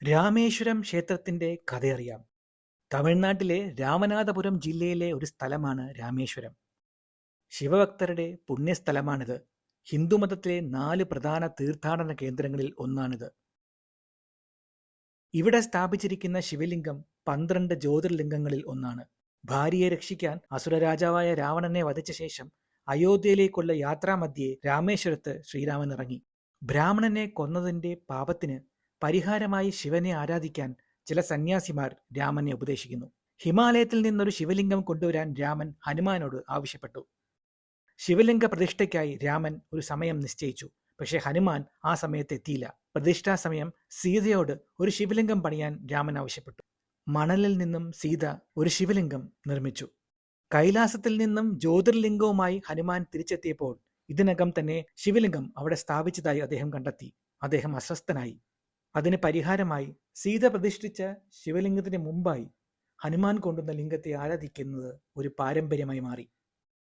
രാമേശ്വരം ക്ഷേത്രത്തിന്റെ കഥയറിയാം. തമിഴ്നാട്ടിലെ രാമനാഥപുരം ജില്ലയിലെ ഒരു സ്ഥലമാണ് രാമേശ്വരം. ശിവഭക്തരുടെ പുണ്യസ്ഥലമാണിത്. ഹിന്ദുമതത്തിലെ 4 പ്രധാന തീർത്ഥാടന കേന്ദ്രങ്ങളിൽ ഒന്നാണിത്. ഇവിടെ സ്ഥാപിച്ചിരിക്കുന്ന ശിവലിംഗം 12 ജ്യോതിർലിംഗങ്ങളിൽ ഒന്നാണ്. ഭാര്യയെ രക്ഷിക്കാൻ അസുരരാജാവായ രാവണനെ വധിച്ച ശേഷം അയോധ്യയിലേക്കുള്ള യാത്രാമധ്യേ രാമേശ്വരത്ത് ശ്രീരാമൻ ഇറങ്ങി. ബ്രാഹ്മണനെ കൊന്നതിന്റെ പാപത്തിന് പരിഹാരമായി ശിവനെ ആരാധിക്കാൻ ചില സന്യാസിമാർ രാമനെ ഉപദേശിക്കുന്നു. ഹിമാലയത്തിൽ നിന്നൊരു ശിവലിംഗം കൊണ്ടുവരാൻ രാമൻ ഹനുമാനോട് ആവശ്യപ്പെട്ടു. ശിവലിംഗ പ്രതിഷ്ഠയ്ക്കായി രാമൻ ഒരു സമയം നിശ്ചയിച്ചു. പക്ഷേ ഹനുമാൻ ആ സമയത്ത് എത്തിയില്ല. പ്രതിഷ്ഠാ സമയം സീതയോട് ഒരു ശിവലിംഗം പണിയാൻ രാമൻ ആവശ്യപ്പെട്ടു. മണലിൽ നിന്നും സീത ഒരു ശിവലിംഗം നിർമ്മിച്ചു. കൈലാസത്തിൽ നിന്നും ജ്യോതിർലിംഗവുമായി ഹനുമാൻ തിരിച്ചെത്തിയപ്പോൾ ഇതിനകം തന്നെ ശിവലിംഗം അവിടെ സ്ഥാപിച്ചതായി അദ്ദേഹം കണ്ടെത്തി. അദ്ദേഹം അസ്വസ്ഥനായി. അതിന് പരിഹാരമായി സീത പ്രതിഷ്ഠിച്ച ശിവലിംഗത്തിന് മുമ്പായി ഹനുമാൻ കൊണ്ടുവന്ന ലിംഗത്തെ ആരാധിക്കുന്നത് ഒരു പാരമ്പര്യമായി മാറി.